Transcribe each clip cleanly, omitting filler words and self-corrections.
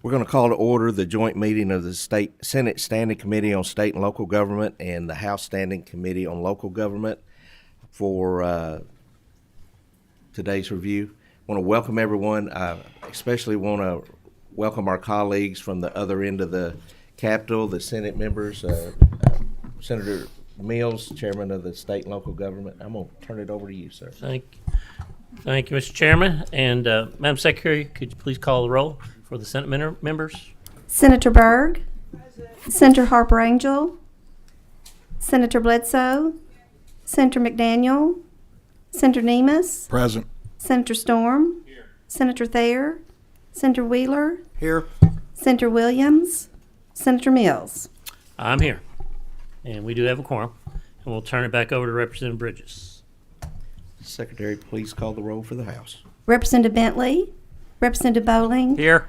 We're going to call to order the joint meeting of the Senate Standing Committee on State and Local Government and the House Standing Committee on Local Government for today's review. I want to welcome everyone. I especially want to welcome our colleagues from the other end of the Capitol, the Senate members, Senator Mills, Chairman of the State and Local Government. I'm going to turn it over to you, sir. Thank you, Mr. Chairman. And Madam Secretary, could you please call the roll for the Senate members? Senator Byrd, Senator Harper Angel, Senator Bledsoe, Senator McDaniel, Senator Nemus, Present. Senator Storm, Senator Thayer, Senator Wheeler, Here. Senator Williams, Senator Mills. I'm here. And we do have a quorum. And we'll turn it back over to Representative Bridges. Secretary, please call the roll for the House. Representative Bentley, Representative Bowling, Here.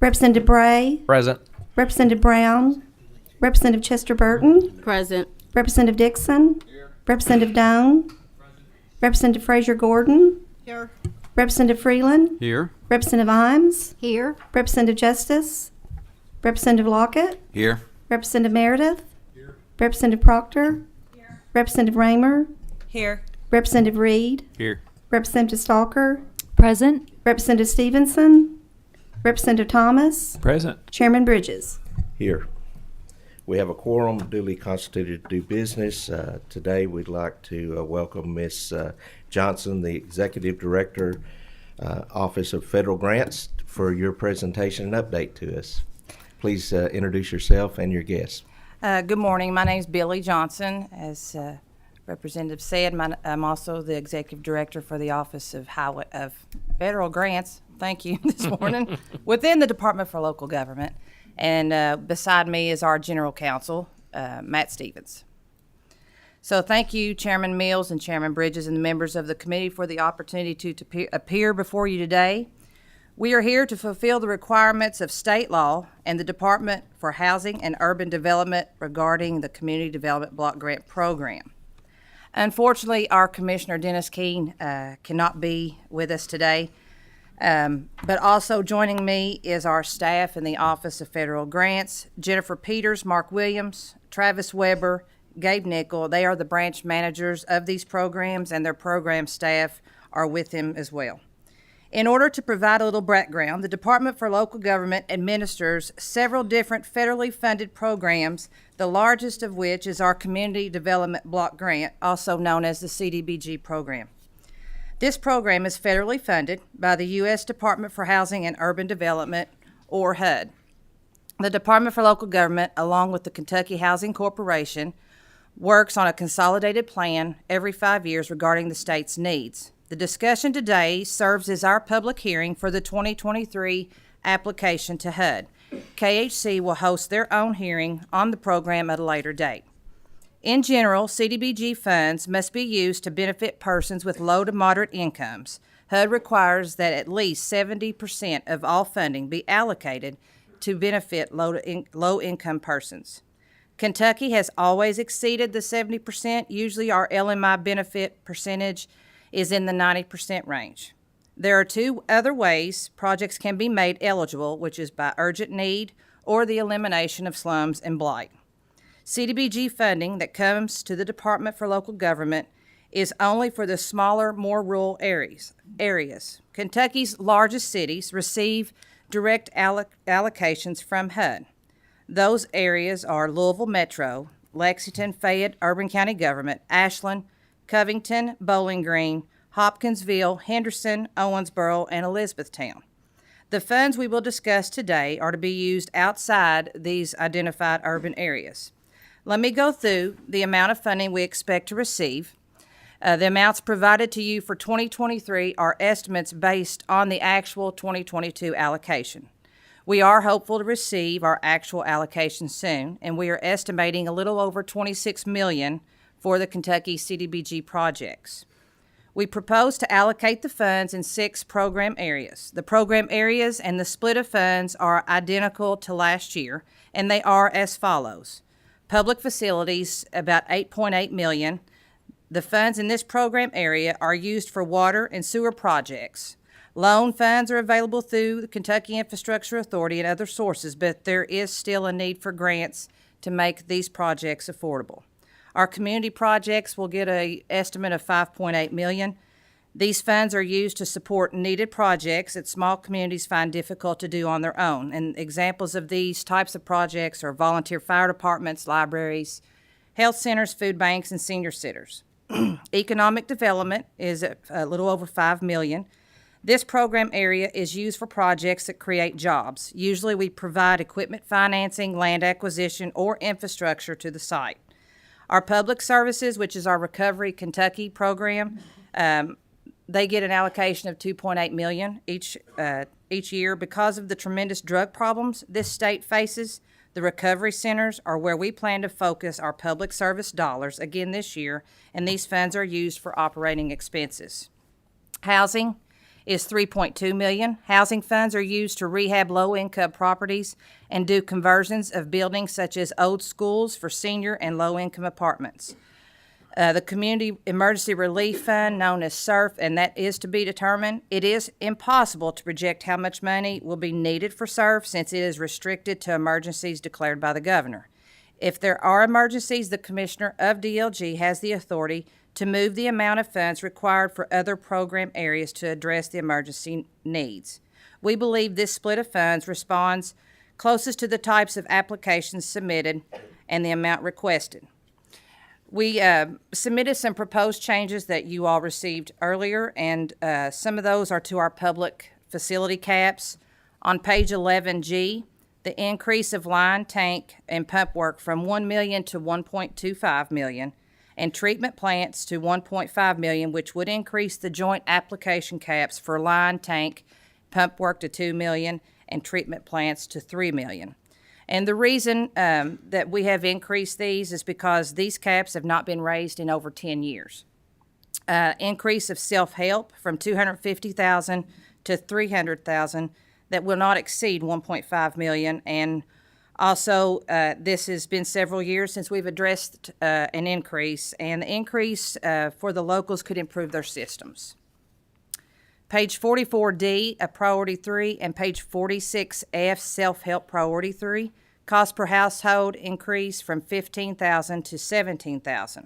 Representative Bray, Present. Representative Brown, Representative Chester Burton, Present. Representative Dixon, Representative Doan, Representative Frazier Gordon, Here. Representative Freeland, Here. Representative Imes, Here. Representative Justice, Representative Lockett, Here. Representative Meredith, Representative Proctor, Representative Raymer, Here. Representative Reed, Here. Representative Stalker, Present. Representative Stevenson, Representative Thomas, Present. Chairman Bridges. Here. We have a quorum duly constituted to do business. Today we'd like to welcome Ms. Johnson, the Executive Director, Office of Federal Grants, for your presentation and update to us. Please introduce yourself and your guests. Good morning. My name is Billy Johnson. As Representative said, I'm also the Executive Director for the Office of Federal Grants. Thank you this morning within the Department for Local Government. And beside me is our General Counsel, Matt Stevens. So thank you, Chairman Mills and Chairman Bridges and the members of the committee for the opportunity to appear before you today. We are here to fulfill the requirements of state law and the Department for Housing and Urban Development regarding the Community Development Block Grant Program. Unfortunately, our Commissioner Dennis Keene cannot be with us today, but also joining me is our staff in the Office of Federal Grants, Jennifer Peters, Mark Williams, Travis Weber, Gabe Nickel. They are the branch managers of these programs, and their program staff are with him as well. In order to provide a little background, the Department for Local Government administers several different federally funded programs, the largest of which is our Community Development Block Grant, also known as the CDBG program. This program is federally funded by the U.S. Department for Housing and Urban Development, or HUD. The Department for Local Government, along with the Kentucky Housing Corporation, works on a consolidated plan every 5 years regarding the state's needs. The discussion today serves as our public hearing for the 2023 application to HUD. KHC will host their own hearing on the program at a later date. In general, CDBG funds must be used to benefit persons with low to moderate incomes. HUD requires that at least 70% of all funding be allocated to benefit low-income persons. Kentucky has always exceeded the 70%. Usually our LMI benefit percentage is in the 90% range. There are two other ways projects can be made eligible, which is by urgent need or the elimination of slums and blight. CDBG funding that comes to the Department for Local Government is only for the smaller, more rural areas. Kentucky's largest cities receive direct allocations from HUD. Those areas are Louisville Metro, Lexington, Fayette, Urban County Government, Ashland, Covington, Bowling Green, Hopkinsville, Henderson, Owensboro, and Elizabethtown. The funds we will discuss today are to be used outside these identified urban areas. Let me go through the amount of funding we expect to receive. The amounts provided to you for 2023 are estimates based on the actual 2022 allocation. We are hopeful to receive our actual allocation soon, and we are estimating a little over $26 million for the Kentucky CDBG projects. We propose to allocate the funds in 6 program areas. The program areas and the split of funds are identical to last year, and they are as follows. Public facilities, about $8.8 million. The funds in this program area are used for water and sewer projects. Loan funds are available through the Kentucky Infrastructure Authority and other sources, but there is still a need for grants to make these projects affordable. Our community projects will get an estimate of $5.8 million. These funds are used to support needed projects that small communities find difficult to do on their own. And examples of these types of projects are volunteer fire departments, libraries, health centers, food banks, and senior centers. Economic development is a little over $5 million. This program area is used for projects that create jobs. Usually we provide equipment financing, land acquisition, or infrastructure to the site. Our public services, which is our Recovery Kentucky program, they get an allocation of $2.8 million each year. Because of the tremendous drug problems this state faces, the recovery centers are where we plan to focus our public service dollars again this year, and these funds are used for operating expenses. Housing is $3.2 million. Housing funds are used to rehab low-income properties and do conversions of buildings such as old schools for senior and low-income apartments. The Community Emergency Relief Fund, known as SERF, and that is to be determined. It is impossible to project how much money will be needed for SERF since it is restricted to emergencies declared by the governor. If there are emergencies, the Commissioner of DLG has the authority to move the amount of funds required for other program areas to address the emergency needs. We believe this split of funds responds closest to the types of applications submitted and the amount requested. We submitted some proposed changes that you all received earlier, and some of those are to our public facility caps. On page 11G, the increase of line, tank, and pump work from $1 million to $1.25 million, and treatment plants to $1.5 million, which would increase the joint application caps for line, tank, pump work to $2 million, and treatment plants to $3 million. And the reason that we have increased these is because these caps have not been raised in over 10 years. Increase of self-help from $250,000 to $300,000 that will not exceed $1.5 million, and also, this has been several years since we've addressed an increase, and the increase for the locals could improve their systems. Page 44D, a Priority 3, and page 46F, Self-Help Priority 3, cost per household increase from $15,000 to $17,000.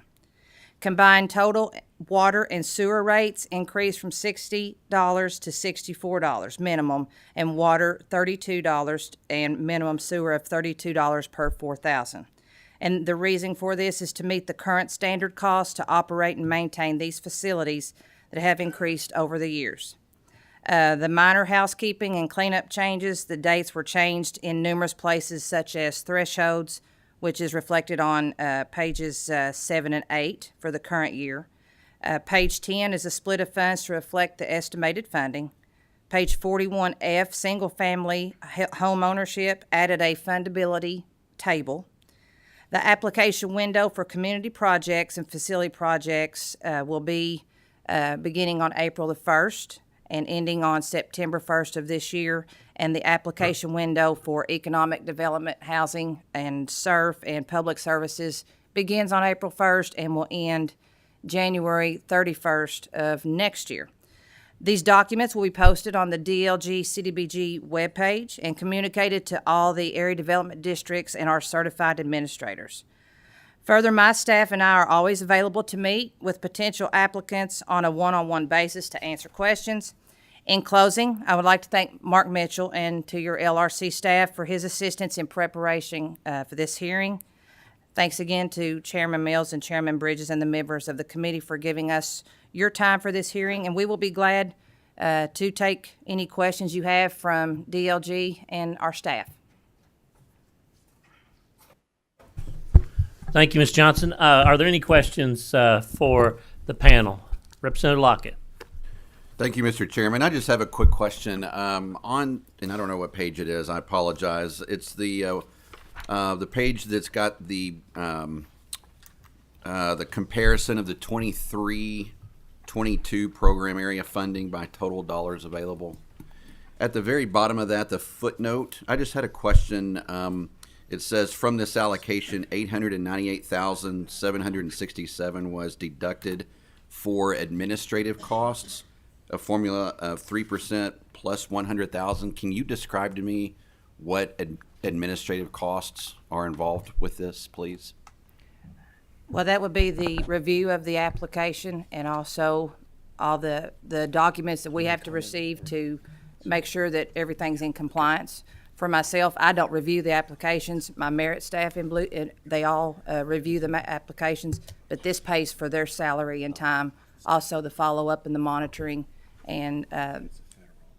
Combined total water and sewer rates increased from $60 to $64 minimum, and water $32 and minimum sewer of $32 per 4,000. And the reason for this is to meet the current standard costs to operate and maintain these facilities that have increased over the years. The minor housekeeping and cleanup changes, the dates were changed in numerous places such as thresholds, which is reflected on pages 7 and 8 for the current year. Page 10 is a split of funds to reflect the estimated funding. Page 41F, single-family home ownership, added a fundability table. The application window for community projects and facility projects will be beginning on April the 1st and ending on September 1st of this year. And the application window for economic development, housing, and SERF and public services begins on April 1st and will end January 31st of next year. These documents will be posted on the DLG CDBG webpage and communicated to all the area development districts and our certified administrators. Further, my staff and I are always available to meet with potential applicants on a one-on-one basis to answer questions. In closing, I would like to thank Mark Mitchell and to your LRC staff for his assistance in preparation for this hearing. Thanks again to Chairman Mills and Chairman Bridges and the members of the committee for giving us your time for this hearing, and we will be glad to take any questions you have from DLG and our staff. Thank you, Ms. Johnson. Are there any questions for the panel? Representative Lockett. Thank you, Mr. Chairman. I just have a quick question and I don't know what page it is. I apologize. It's the page that's got the comparison of the 23-22 program area funding by total dollars available. At the very bottom of that, the footnote, I just had a question. It says from this allocation, $898,767 was deducted for administrative costs. a formula of 3% plus 100,000. Can you describe to me what administrative costs are involved with this, please? Well, that would be the review of the application and also all the documents that we have to receive to make sure that everything's in compliance. For myself, I don't review the applications. My merit staff in Blue, they all review the applications, but this pays for their salary and time. Also, the follow-up and the monitoring and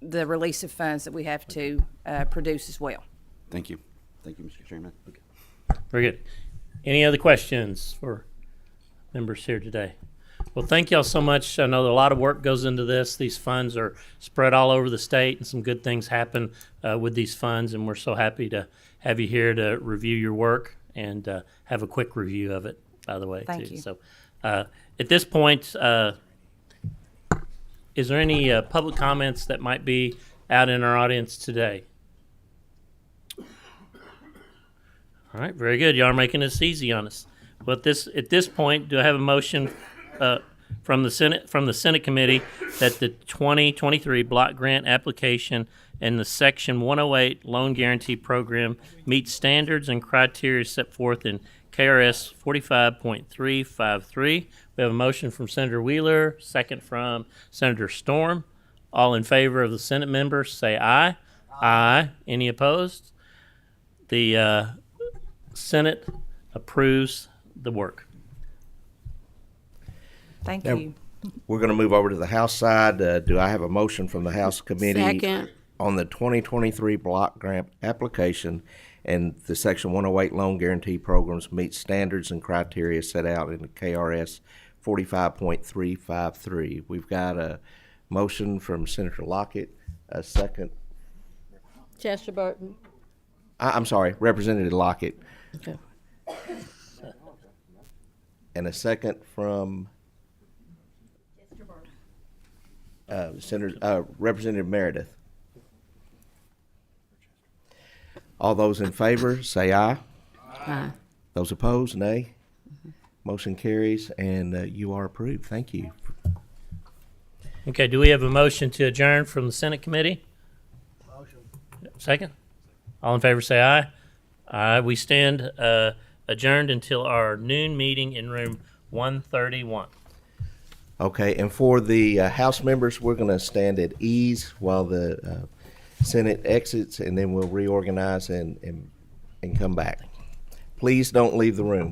the release of funds that we have to produce as well. Thank you. Thank you, Mr. Chairman. Very good. Any other questions for members here today? Well, thank y'all so much. I know that a lot of work goes into this. These funds are spread all over the state, and some good things happen with these funds, and we're so happy to have you here to review your work and have a quick review of it, by the way, Thank too. you. So at this point, is there any public comments that might be out in our audience today? All right, very good. Y'all are making this easy on us. Well, at this point, do I have a motion from the Senate committee that the 2023 block grant application and the Section 108 loan guarantee program meet standards and criteria set forth in KRS 45.353? We have a motion from Senator Wheeler, second from Senator Storm. All in favor of the Senate members, say aye. Aye. Any opposed? The Senate approves the work. Thank Now- you. We're going to move over to the House side. Do I have a motion from the House Committee Second. on the 2023 block grant application and the Section 108 loan guarantee programs meet standards and criteria set out in the KRS 45.353? We've got a motion from Senator Lockett, a second, Chester Burton. I'm sorry, Representative Lockett, Okay. and a second from Representative Meredith. All those in favor, say aye. Aye. Those opposed, nay. Motion carries, and you are approved. Thank you. Okay, do we have a motion to adjourn from the Senate committee? Motion. Second? All in favor say aye. Aye. We stand adjourned until our noon meeting in room 131. Okay, and for the House members, we're going to stand at ease while the Senate exits, and then we'll reorganize and come back. Please don't leave the room.